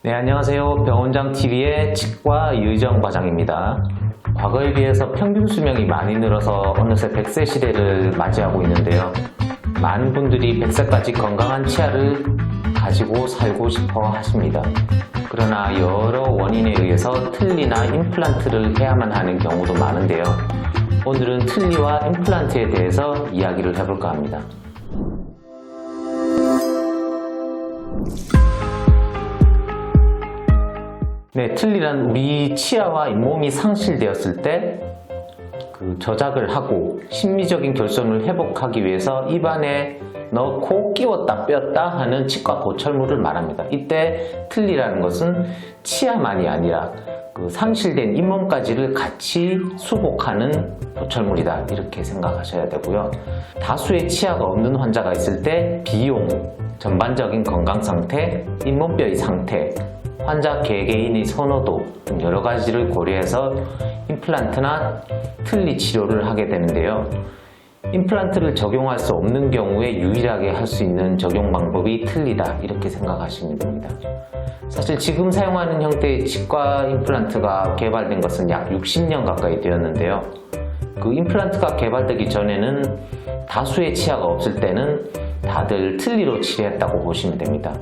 네, 안녕하세요. 병원장TV의 치과 유의정 과장입니다. 과거에 비해서 평균 수명이 많이 늘어서 어느새 100세 시대를 맞이하고 있는데요. 많은 분들이 100세까지 건강한 치아를 가지고 살고 싶어 하십니다. 그러나 여러 원인에 의해서 틀니나 임플란트를 해야만 하는 경우도 많은데요. 오늘은 틀니와 임플란트에 대해서 이야기를 해볼까 합니다. 네, 틀니란 우리 치아와 잇몸이 상실되었을 때 그 저작을 하고 심미적인 결손을 회복하기 위해서 입안에 넣고 끼웠다 뺐다 하는 치과 보철물을 말합니다. 이때 틀니라는 것은 치아만이 아니라 그 상실된 잇몸까지를 같이 수복하는 보철물이다, 이렇게 생각하셔야 되고요. 다수의 치아가 없는 환자가 있을 때 비용, 전반적인 건강 상태, 잇몸뼈의 상태, 환자 개개인의 선호도 등 여러 가지를 고려해서 임플란트나 틀니 치료를 하게 되는데요. 임플란트를 적용할 수 없는 경우에 유일하게 할 수 있는 적용 방법이 틀니다, 이렇게 생각하시면 됩니다. 사실 지금 사용하는 형태의 치과 임플란트가 개발된 것은 약 60년 가까이 되었는데요. 그 임플란트가 개발되기 전에는 다수의 치아가 없을 때는 다들 틀니로 치료했다고 보시면 됩니다.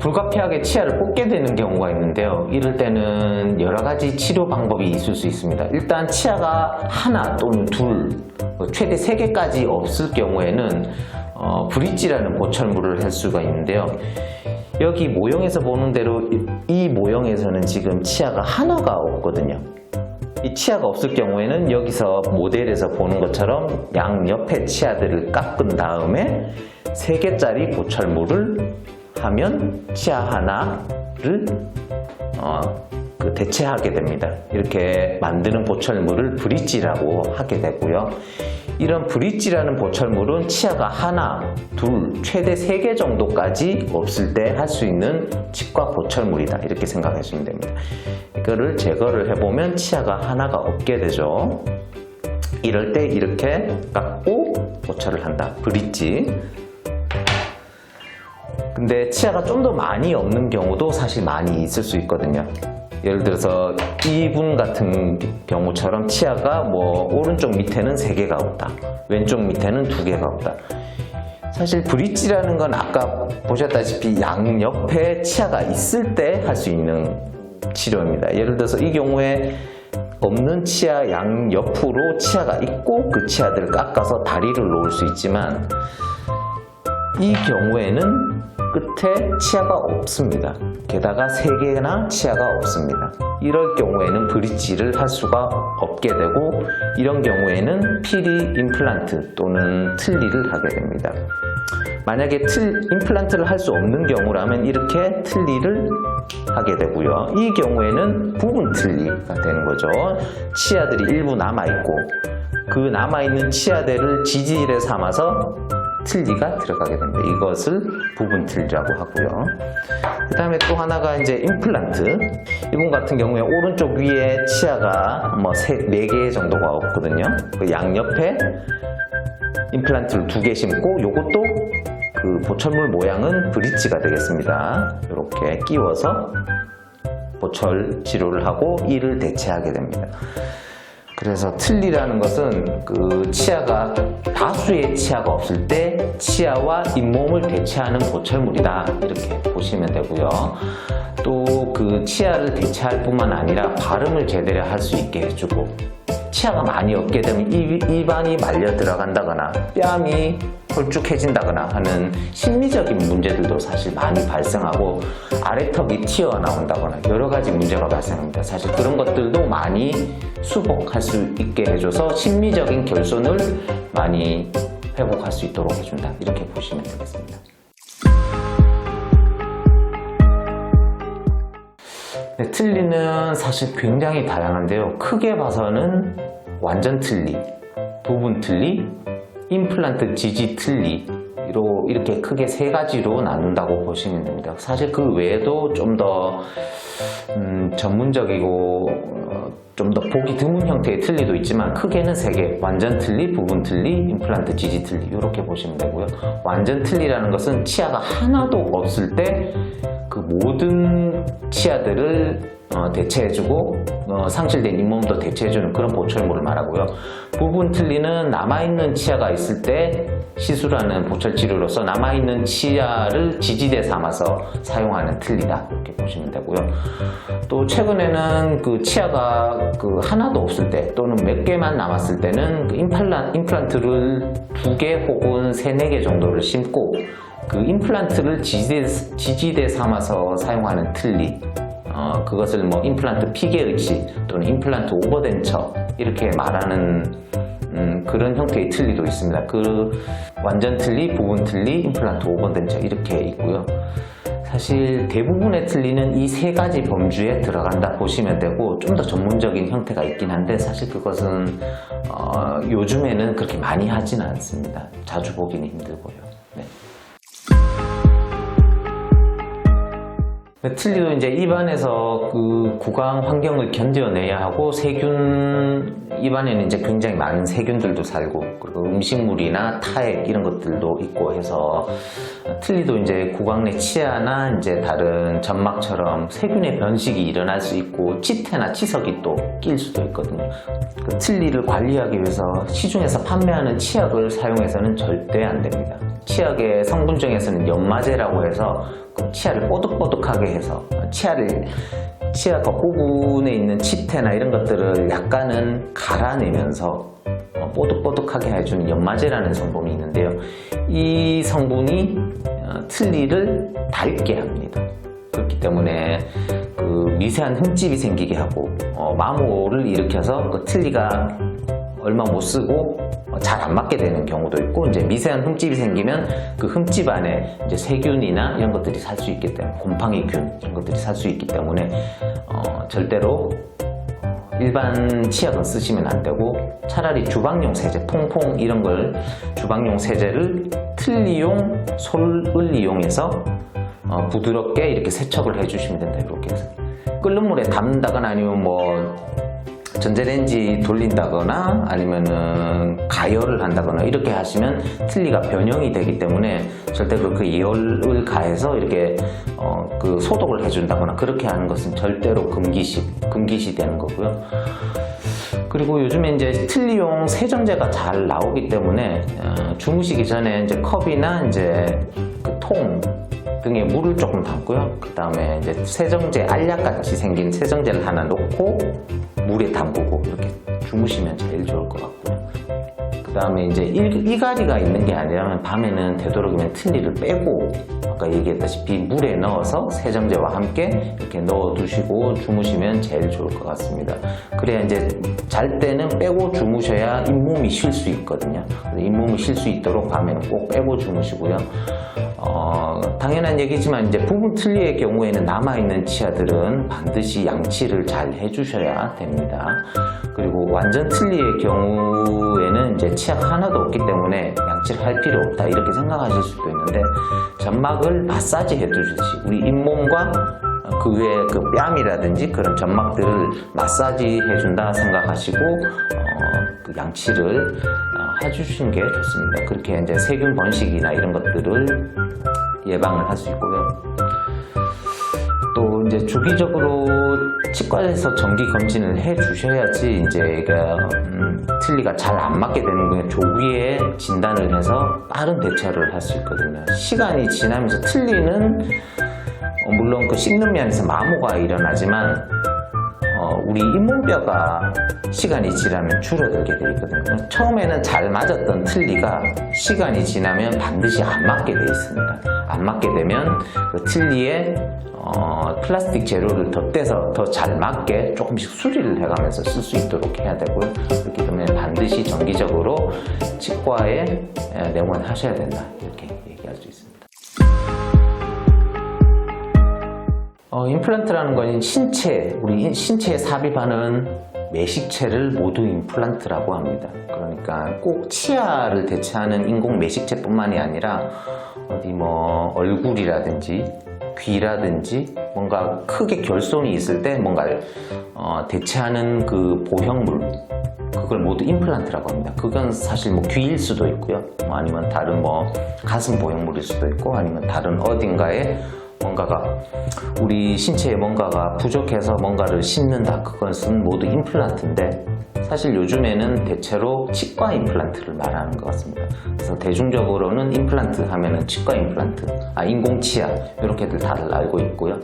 불가피하게 치아를 뽑게 되는 경우가 있는데요. 이럴 때는 여러 가지 치료 방법이 있을 수 있습니다. 일단 치아가 하나 또는 둘, 최대 3개까지 없을 경우에는 브릿지라는 보철물을 할 수가 있는데요. 여기 모형에서 보는 대로 이 모형에서는 지금 치아가 하나가 없거든요. 이 치아가 없을 경우에는 여기서 모델에서 보는 것처럼 양옆에 치아들을 깎은 다음에 3개짜리 보철물을 하면 치아 하나를 대체하게 됩니다. 이렇게 만드는 보철물을 브릿지라고 하게 되고요. 이런 브릿지라는 보철물은 치아가 하나, 둘, 최대 3개 정도까지 없을 때 할 수 있는 치과 보철물이다, 이렇게 생각하시면 됩니다. 이거를 제거를 해보면 치아가 하나가 없게 되죠. 이럴 때 이렇게 깎고 보철을 한다, 브릿지. 근데 치아가 좀 더 많이 없는 경우도 사실 많이 있을 수 있거든요. 예를 들어서 이분 같은 경우처럼 치아가 오른쪽 밑에는 3개가 없다, 왼쪽 밑에는 2개가 없다. 사실 브릿지라는 건 아까 보셨다시피 양옆에 치아가 있을 때 할 수 있는 치료입니다. 예를 들어서 이 경우에 없는 치아 양옆으로 치아가 있고 그 치아들을 깎아서 다리를 놓을 수 있지만, 이 경우에는 끝에 치아가 없습니다. 게다가 3개나 치아가 없습니다. 이럴 경우에는 브릿지를 할 수가 없게 되고, 이런 경우에는 필히 임플란트 또는 틀니를 하게 됩니다. 만약에 임플란트를 할 수 없는 경우라면 이렇게 틀니를 하게 되고요. 이 경우에는 부분 틀니가 되는 거죠. 치아들이 일부 남아있고 그 남아있는 치아들을 지지대 삼아서 틀니가 들어가게 됩니다. 이것을 부분 틀니라고 하고요. 그 다음에 또 하나가 이제 임플란트. 이분 같은 경우에 오른쪽 위에 치아가 4개 정도가 없거든요. 그 양옆에 임플란트를 2개 심고, 요것도 그 보철물 모양은 브릿지가 되겠습니다. 이렇게 끼워서 보철 치료를 하고 이를 대체하게 됩니다. 그래서 틀니라는 것은 그 치아가 다수의 치아가 없을 때 치아와 잇몸을 대체하는 보철물이다, 이렇게 보시면 되고요. 또 그 치아를 대체할 뿐만 아니라 발음을 제대로 할 수 있게 해주고, 치아가 많이 없게 되면 입안이 말려 들어간다거나 뺨이 홀쭉해진다거나 하는 심미적인 문제들도 사실 많이 발생하고, 아래턱이 튀어나온다거나 여러 가지 문제가 발생합니다. 사실 그런 것들도 많이 수복할 수 있게 해줘서 심미적인 결손을 많이 회복할 수 있도록 해준다, 이렇게 보시면 되겠습니다. 네, 틀니는 사실 굉장히 다양한데요. 크게 봐서는 완전 틀니, 부분 틀니, 임플란트 지지 틀니로 이렇게 크게 3가지로 나눈다고 보시면 됩니다. 사실 그 외에도 좀 더 전문적이고 좀 더 보기 드문 형태의 틀니도 있지만 크게는 3개, 완전 틀니, 부분 틀니, 임플란트 지지 틀니 이렇게 보시면 되고요. 완전 틀니라는 것은 치아가 하나도 없을 때 그 모든 치아들을 대체해주고 상실된 잇몸도 대체해주는 그런 보철물을 말하고요. 부분 틀니는 남아있는 치아가 있을 때 시술하는 보철치료로서 남아있는 치아를 지지대 삼아서 사용하는 틀니다 이렇게 보시면 되고요. 또 최근에는 그 치아가 그 하나도 없을 때 또는 몇 개만 남았을 때는 그 임플란트를 2개 혹은 3, 4개 정도를 심고 그 임플란트를 지지대 삼아서 사용하는 틀니, 그것을 뭐 임플란트 피개의치 또는 임플란트 오버덴처 이렇게 말하는 그런 형태의 틀니도 있습니다. 그 완전 틀니, 부분 틀니, 임플란트 오버덴처 이렇게 있고요. 사실 대부분의 틀니는 이 3가지 범주에 들어간다 보시면 되고 좀 더 전문적인 형태가 있긴 한데 사실 그것은 요즘에는 그렇게 많이 하지는 않습니다. 자주 보기는 힘들고요. 네. 틀니도 이제 입안에서 그 구강 환경을 견뎌내야 하고 입안에는 이제 굉장히 많은 세균들도 살고 그리고 음식물이나 타액 이런 것들도 있고 해서 틀니도 이제 구강 내 치아나 이제 다른 점막처럼 세균의 변식이 일어날 수 있고 치태나 치석이 또 낄 수도 있거든요. 그 틀니를 관리하기 위해서 시중에서 판매하는 치약을 사용해서는 절대 안 됩니다. 치약의 성분 중에서는 연마제라고 해서 치아를 뽀득뽀득하게 해서 치아 겉부분에 있는 치태나 이런 것들을 약간은 갈아내면서 뽀득뽀득하게 해주는 연마제라는 성분이 있는데요. 이 성분이 틀니를 닳게 합니다. 그렇기 때문에 그 미세한 흠집이 생기게 하고 마모를 일으켜서 그 틀니가 얼마 못 쓰고 잘 안 맞게 되는 경우도 있고 이제 미세한 흠집이 생기면 그 흠집 안에 이제 세균이나 이런 것들이 살 수 있기 때문에 곰팡이균 이런 것들이 살 수 있기 때문에 절대로 일반 치약은 쓰시면 안 되고 차라리 주방용 세제, 퐁퐁 이런 걸 주방용 세제를 틀니용 솔을 이용해서 부드럽게 이렇게 세척을 해주시면 된다. 이렇게 해서 끓는 물에 담는다거나 아니면 뭐 전자레인지 돌린다거나 아니면은 가열을 한다거나 이렇게 하시면 틀니가 변형이 되기 때문에 절대로 그 열을 가해서 이렇게 그 소독을 해준다거나 그렇게 하는 것은 절대로 금기시 되는 거고요. 그리고 요즘에 이제 틀니용 세정제가 잘 나오기 때문에 주무시기 전에 이제 컵이나 이제 그 통 등에 물을 조금 담고요. 그 다음에 이제 세정제, 알약같이 생긴 세정제를 하나 놓고 물에 담그고 이렇게 주무시면 제일 좋을 것 같고요. 그 다음에 이제 이갈이가 있는 게 아니라면 밤에는 되도록이면 틀니를 빼고 아까 얘기했다시피 물에 넣어서 세정제와 함께 이렇게 넣어두시고 주무시면 제일 좋을 것 같습니다. 그래야 이제 잘 때는 빼고 주무셔야 잇몸이 쉴 수 있거든요. 잇몸이 쉴 수 있도록 밤에는 꼭 빼고 주무시고요. 당연한 얘기지만 이제 부분 틀니의 경우에는 남아있는 치아들은 반드시 양치를 잘 해주셔야 됩니다. 그리고 완전 틀니의 경우에는 이제 치아가 하나도 없기 때문에 양치를 할 필요 없다 이렇게 생각하실 수도 있는데 점막을 마사지 해주듯이 우리 잇몸과 그 외에 그 뺨이라든지 그런 점막들을 마사지 해준다 생각하시고 그 양치를 해주시는 게 좋습니다. 그렇게 이제 세균 번식이나 이런 것들을 예방을 할 수 있고요. 또 이제 주기적으로 치과에서 정기 검진을 해 주셔야지 이제 틀니가 잘 안 맞게 되는 거예요. 조기에 진단을 해서 빠른 대처를 할 수 있거든요. 시간이 지나면서 틀니는 물론 그 씹는 면에서 마모가 일어나지만 우리 잇몸뼈가 시간이 지나면 줄어들게 되어 있거든요. 처음에는 잘 맞았던 틀니가 시간이 지나면 반드시 안 맞게 되어 있습니다. 안 맞게 되면 그 틀니에 플라스틱 재료를 덧대서 더 잘 맞게 조금씩 수리를 해가면서 쓸 수 있도록 해야 되고요. 그렇기 때문에 반드시 정기적으로 치과에 내원하셔야 된다 이렇게 얘기할 수 있습니다. 임플란트라는 건 우리 신체에 삽입하는 매식체를 모두 임플란트라고 합니다. 그러니까 꼭 치아를 대체하는 인공 매식체뿐만이 아니라 어디 뭐 얼굴이라든지 귀라든지 뭔가 크게 결손이 있을 때 뭔가 대체하는 그 보형물, 그걸 모두 임플란트라고 합니다. 그건 사실 뭐 귀일 수도 있고요, 아니면 다른 뭐 가슴 보형물일 수도 있고, 아니면 다른 어딘가에 뭔가가 우리 신체에 뭔가가 부족해서 뭔가를 심는다, 그것은 모두 임플란트인데, 사실 요즘에는 대체로 치과 임플란트를 말하는 것 같습니다. 그래서 대중적으로는 임플란트 하면은 치과 임플란트, 인공치아, 이렇게들 다들 알고 있고요.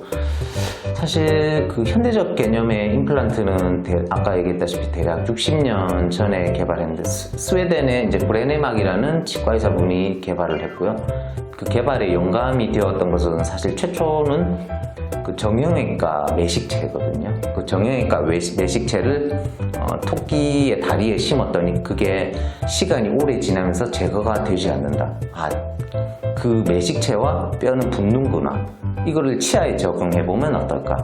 사실 그 현대적 개념의 임플란트는 아까 얘기했다시피 대략 60년 전에 개발했는데, 스웨덴의 이제 브레네막이라는 치과 의사분이 개발을 했고요. 그 개발에 영감이 되었던 것은 사실 최초는 그 정형외과 매식체거든요. 그 정형외과 매식체를 토끼의 다리에 심었더니 그게 시간이 오래 지나면서 제거가 되지 않는다. 그 매식체와 뼈는 붙는구나. 이거를 치아에 적용해보면 어떨까?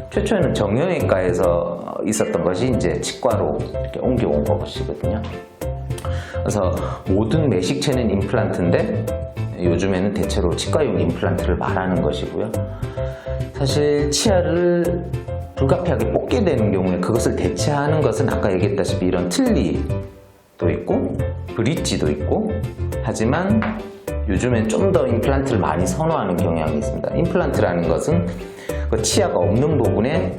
최초에는 정형외과에서 있었던 것이 이제 치과로 이렇게 옮겨온 것이거든요. 그래서 모든 매식체는 임플란트인데, 요즘에는 대체로 치과용 임플란트를 말하는 것이고요. 사실 치아를 불가피하게 뽑게 되는 경우에 그것을 대체하는 것은 아까 얘기했다시피 이런 틀니도 있고 브릿지도 있고, 하지만 요즘엔 좀 더 임플란트를 많이 선호하는 경향이 있습니다. 임플란트라는 것은 그 치아가 없는 부분에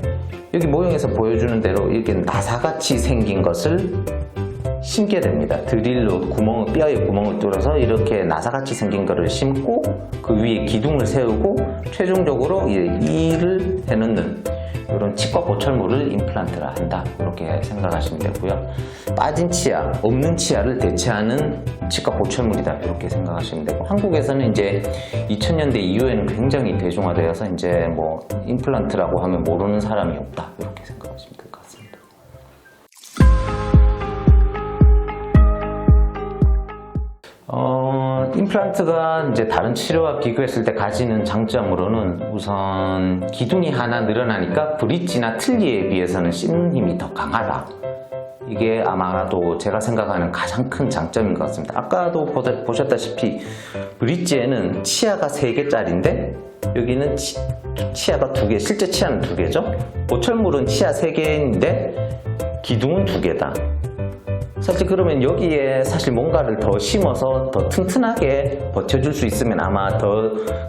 여기 모형에서 보여주는 대로 이렇게 나사같이 생긴 것을 심게 됩니다. 드릴로 뼈에 구멍을 뚫어서 이렇게 나사같이 생긴 것을 심고 그 위에 기둥을 세우고 최종적으로 일을 해놓는 이런 치과 보철물을 임플란트라 한다, 이렇게 생각하시면 되고요. 빠진 치아, 없는 치아를 대체하는 치과 보철물이다, 이렇게 생각하시면 되고, 한국에서는 이제 2000년대 이후에는 굉장히 대중화되어서 이제 뭐 임플란트라고 하면 모르는 사람이 없다, 이렇게 생각하시면 될 것 같습니다. 임플란트가 이제 다른 치료와 비교했을 때 가지는 장점으로는 우선 기둥이 하나 늘어나니까 브릿지나 틀니에 비해서는 씹는 힘이 더 강하다. 이게 아마도 제가 생각하는 가장 큰 장점인 것 같습니다. 아까도 보셨다시피 브릿지에는 치아가 3개짜리인데 여기는 치아가 2개, 실제 치아는 2개죠. 보철물은 치아 3개인데 기둥은 2개다. 사실 그러면 여기에 사실 뭔가를 더 심어서 더 튼튼하게 버텨줄 수 있으면 아마 더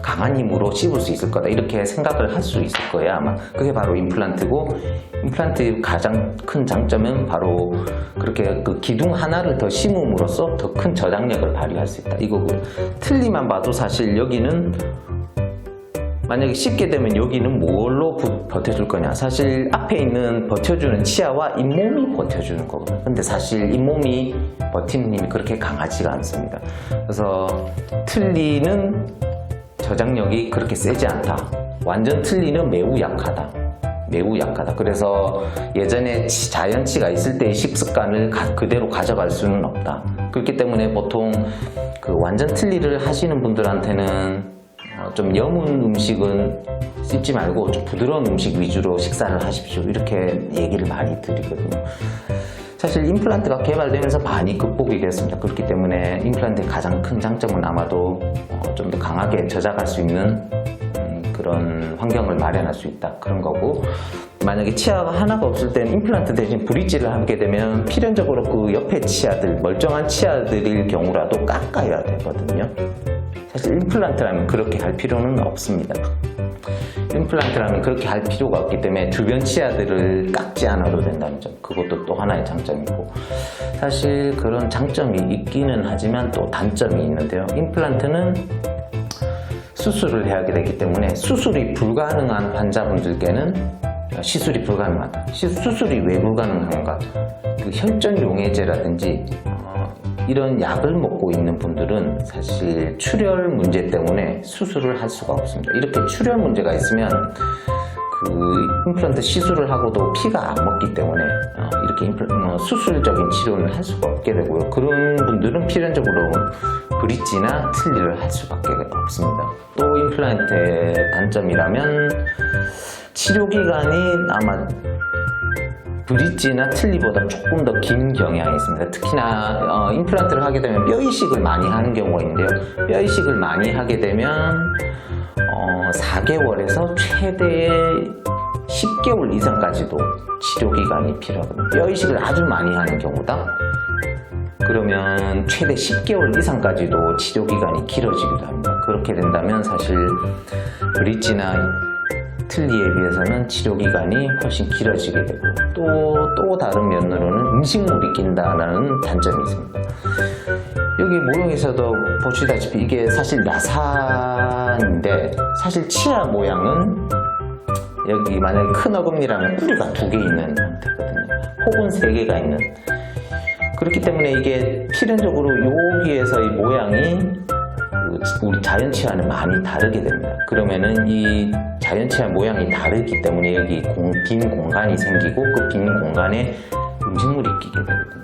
강한 힘으로 씹을 수 있을 거다, 이렇게 생각을 할 수 있을 거예요. 아마 그게 바로 임플란트고, 임플란트의 가장 큰 장점은 바로 그렇게 그 기둥 하나를 더 심음으로써 더 큰 저장력을 발휘할 수 있다, 이거고요. 틀니만 봐도 사실 여기는 만약에 씹게 되면 여기는 뭘로 버텨줄 거냐, 사실 앞에 있는 버텨주는 치아와 잇몸이 버텨주는 거거든요. 근데 사실 잇몸이 버티는 힘이 그렇게 강하지가 않습니다. 그래서 틀니는 저장력이 그렇게 세지 않다. 완전 틀니는 매우 약하다. 매우 약하다. 그래서 예전에 자연치가 있을 때의 식습관을 그대로 가져갈 수는 없다. 그렇기 때문에 보통 그 완전 틀니를 하시는 분들한테는 좀 여문 음식은 씹지 말고 좀 부드러운 음식 위주로 식사를 하십시오, 이렇게 얘기를 많이 드리거든요. 사실 임플란트가 개발되면서 많이 극복이 됐습니다. 그렇기 때문에 임플란트의 가장 큰 장점은 아마도 좀 더 강하게 저장할 수 있는 그런 환경을 마련할 수 있다, 그런 거고, 만약에 치아가 하나가 없을 때는 임플란트 대신 브릿지를 하게 되면 필연적으로 그 옆에 치아들, 멀쩡한 치아들일 경우라도 깎아야 되거든요. 사실 임플란트라면 그렇게 할 필요는 없습니다. 임플란트라면 그렇게 할 필요가 없기 때문에 주변 치아들을 깎지 않아도 된다는 점, 그것도 또 하나의 장점이고, 사실 그런 장점이 있기는 하지만 또 단점이 있는데요. 임플란트는 수술을 해야 되기 때문에 수술이 불가능한 환자분들께는 시술이 불가능하다. 수술이 왜 불가능한가? 그 혈전 용해제라든지 이런 약을 먹고 있는 분들은 사실 출혈 문제 때문에 수술을 할 수가 없습니다. 이렇게 출혈 문제가 있으면 그 임플란트 시술을 하고도 피가 안 먹기 때문에 이렇게 수술적인 치료는 할 수가 없게 되고요. 그런 분들은 필연적으로 브릿지나 틀니를 할 수밖에 없습니다. 또 임플란트의 단점이라면 치료 기간이 아마 브릿지나 틀니보다 조금 더 긴 경향이 있습니다. 특히나 임플란트를 하게 되면 뼈 이식을 많이 하는 경우가 있는데요. 뼈 이식을 많이 하게 되면 4개월에서 최대 10개월 이상까지도 치료기간이 필요하거든요. 뼈 이식을 아주 많이 하는 경우다. 그러면 최대 10개월 이상까지도 치료기간이 길어지기도 합니다. 그렇게 된다면 사실 브릿지나 틀니에 비해서는 치료기간이 훨씬 길어지게 되고 또 다른 면으로는 음식물이 낀다는 단점이 있습니다. 여기 모형에서도 보시다시피 이게 사실 나사인데 사실 치아 모양은 여기 만약에 큰 어금니라면 뿌리가 2개 있는 형태거든요. 혹은 3개가 있는. 그렇기 때문에 이게 필연적으로 여기에서의 모양이 우리 자연 치아는 많이 다르게 됩니다. 그러면은 이 자연 치아 모양이 다르기 때문에 여기 빈 공간이 생기고 그 빈 공간에 음식물이 끼게 되거든요.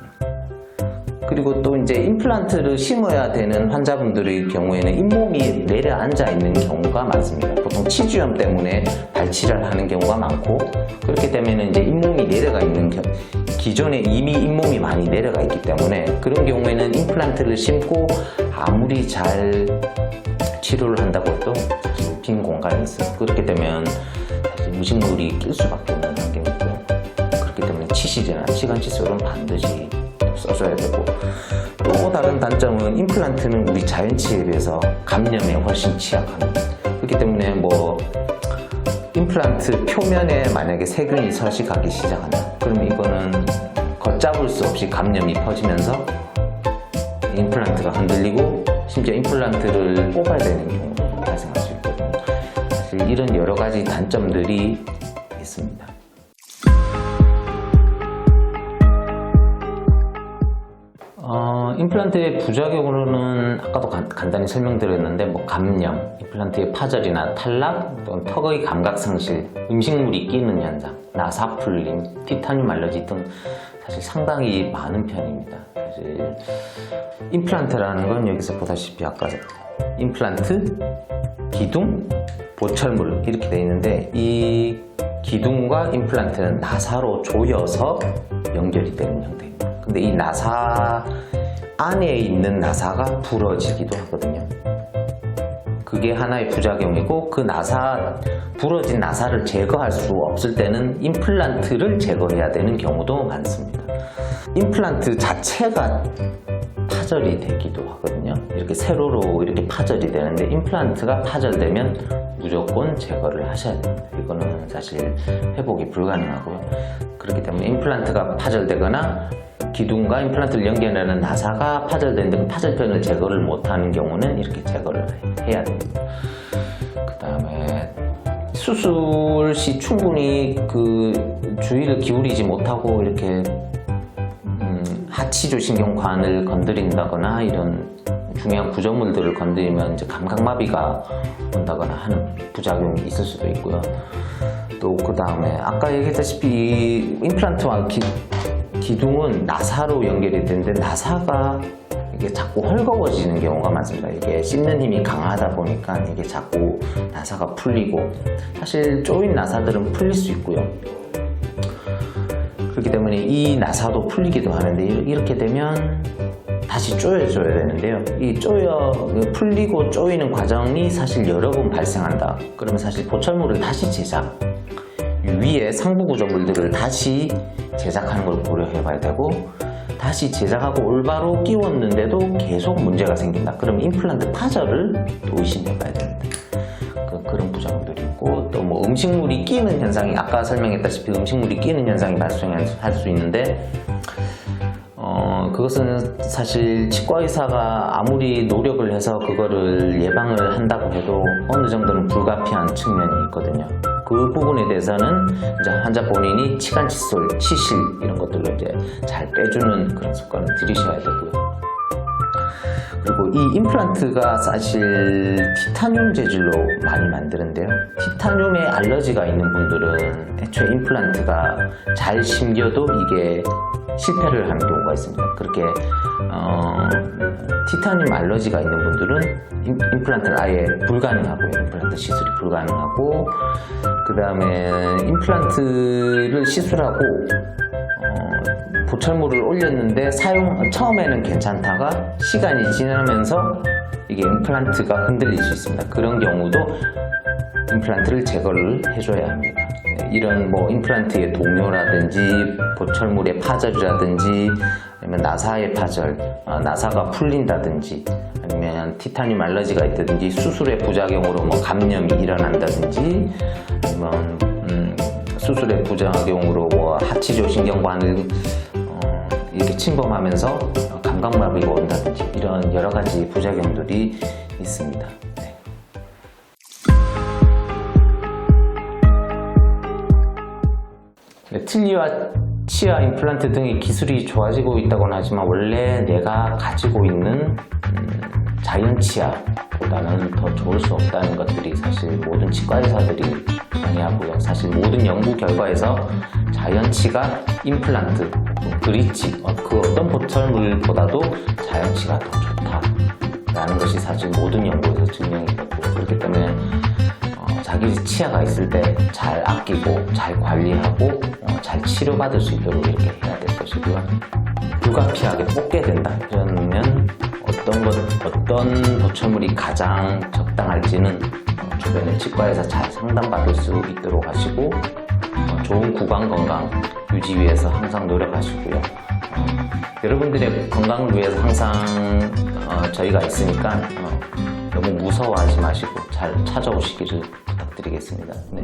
그리고 또 이제 임플란트를 심어야 되는 환자분들의 경우에는 잇몸이 내려앉아 있는 경우가 많습니다. 보통 치주염 때문에 발치를 하는 경우가 많고 그렇기 때문에 이제 잇몸이 내려가 있는 경우, 기존에 이미 잇몸이 많이 내려가 있기 때문에 그런 경우에는 임플란트를 심고 아무리 잘 치료를 한다고 해도 사실 빈 공간이 있어요. 그렇게 되면 사실 음식물이 낄 수밖에 없는 환경이고요. 그렇기 때문에 치실이나 치간 칫솔은 반드시 써줘야 되고 또 다른 단점은 임플란트는 우리 자연치에 비해서 감염에 훨씬 취약합니다. 그렇기 때문에 뭐 임플란트 표면에 만약에 세균이 서식하기 시작한다. 그러면 이거는 걷잡을 수 없이 감염이 퍼지면서 임플란트가 흔들리고 심지어 임플란트를 뽑아야 되는 경우도 발생할 수 있거든요. 사실 이런 여러 가지 단점들이 있습니다. 임플란트의 부작용으로는 아까도 간단히 설명드렸는데 뭐 감염, 임플란트의 파절이나 탈락, 또는 턱의 감각 상실, 음식물이 끼는 현상, 나사 풀림, 티타늄 알러지 등 사실 상당히 많은 편입니다. 사실 임플란트라는 건 여기서 보다시피 아까 임플란트, 기둥, 보철물 이렇게 되어 있는데 이 기둥과 임플란트는 나사로 조여서 연결이 되는 형태입니다. 근데 이 나사 안에 있는 나사가 부러지기도 하거든요. 그게 하나의 부작용이고 그 부러진 나사를 제거할 수 없을 때는 임플란트를 제거해야 되는 경우도 많습니다. 임플란트 자체가 파절이 되기도 하거든요. 이렇게 세로로 이렇게 파절이 되는데 임플란트가 파절되면 무조건 제거를 하셔야 됩니다. 이거는 사실 회복이 불가능하고요. 그렇기 때문에 임플란트가 파절되거나 기둥과 임플란트를 연결하는 나사가 파절되는데 그 파절편을 제거를 못하는 경우는 이렇게 제거를 해야 됩니다. 그 다음에 수술 시 충분히 그 주의를 기울이지 못하고 이렇게 하치조신경관을 건드린다거나 이런 중요한 구조물들을 건드리면 이제 감각마비가 온다거나 하는 부작용이 있을 수도 있고요. 또 그 다음에 아까 얘기했다시피 이 임플란트와 기둥은 나사로 연결이 되는데 나사가 이게 자꾸 헐거워지는 경우가 많습니다. 이게 씹는 힘이 강하다 보니까 이게 자꾸 나사가 풀리고 사실 조인 나사들은 풀릴 수 있고요. 그렇기 때문에 이 나사도 풀리기도 하는데 이렇게 되면 다시 조여줘야 되는데요. 이 풀리고 조이는 과정이 사실 여러 번 발생한다. 그러면 사실 보철물을 다시 제작, 위에 상부 구조물들을 다시 제작하는 걸 고려해 봐야 되고 다시 제작하고 올바로 끼웠는데도 계속 문제가 생긴다. 그럼 임플란트 파절을 또 의심해 봐야 됩니다. 그런 부작용들이 있고 또 뭐 음식물이 끼는 현상이 아까 설명했다시피 음식물이 끼는 현상이 발생할 수 있는데 그것은 사실 치과 의사가 아무리 노력을 해서 그거를 예방을 한다고 해도 어느 정도는 불가피한 측면이 있거든요. 그 부분에 대해서는 이제 환자 본인이 치간 칫솔, 치실 이런 것들로 이제 잘 빼주는 그런 습관을 들이셔야 되고요. 그리고 이 임플란트가 사실 티타늄 재질로 많이 만드는데요. 티타늄에 알러지가 있는 분들은 애초에 임플란트가 잘 심겨도 이게 실패를 하는 경우가 있습니다. 그렇게 티타늄 알러지가 있는 분들은 임플란트를 아예 불가능하고요. 임플란트 시술이 불가능하고 그 다음에 임플란트를 시술하고 보철물을 올렸는데 처음에는 괜찮다가 시간이 지나면서 이게 임플란트가 흔들릴 수 있습니다. 그런 경우도 임플란트를 제거를 해줘야 합니다. 네, 이런 뭐 임플란트의 동요라든지 보철물의 파절이라든지 아니면 나사의 파절, 나사가 풀린다든지 아니면 티타늄 알러지가 있다든지 수술의 부작용으로 뭐 감염이 일어난다든지 아니면 수술의 부작용으로 뭐 하치조 신경관을 이렇게 침범하면서 감각마비가 온다든지 이런 여러 가지 부작용들이 있습니다. 네. 틀니와 치아 임플란트 등의 기술이 좋아지고 있다고는 하지만 원래 내가 가지고 있는 자연 치아보다는 더 좋을 수 없다는 것들이 사실 모든 치과 의사들이 동의하고요. 사실 모든 연구 결과에서 자연 치가 임플란트, 브릿지, 그 어떤 보철물보다도 자연 치가 더 좋다라는 것이 사실 모든 연구에서 증명이 됐고요. 그렇기 때문에 자기 치아가 있을 때 잘 아끼고 잘 관리하고 잘 치료받을 수 있도록 이렇게 해야 될 것이고요. 불가피하게 뽑게 된다 그러면 어떤 보철물이 가장 적당할지는 주변의 치과에서 잘 상담받을 수 있도록 하시고 좋은 구강 건강 유지 위해서 항상 노력하시고요. 여러분들의 건강을 위해서 항상 저희가 있으니까 너무 무서워하지 마시고 잘 찾아오시기를 부탁드리겠습니다. 네.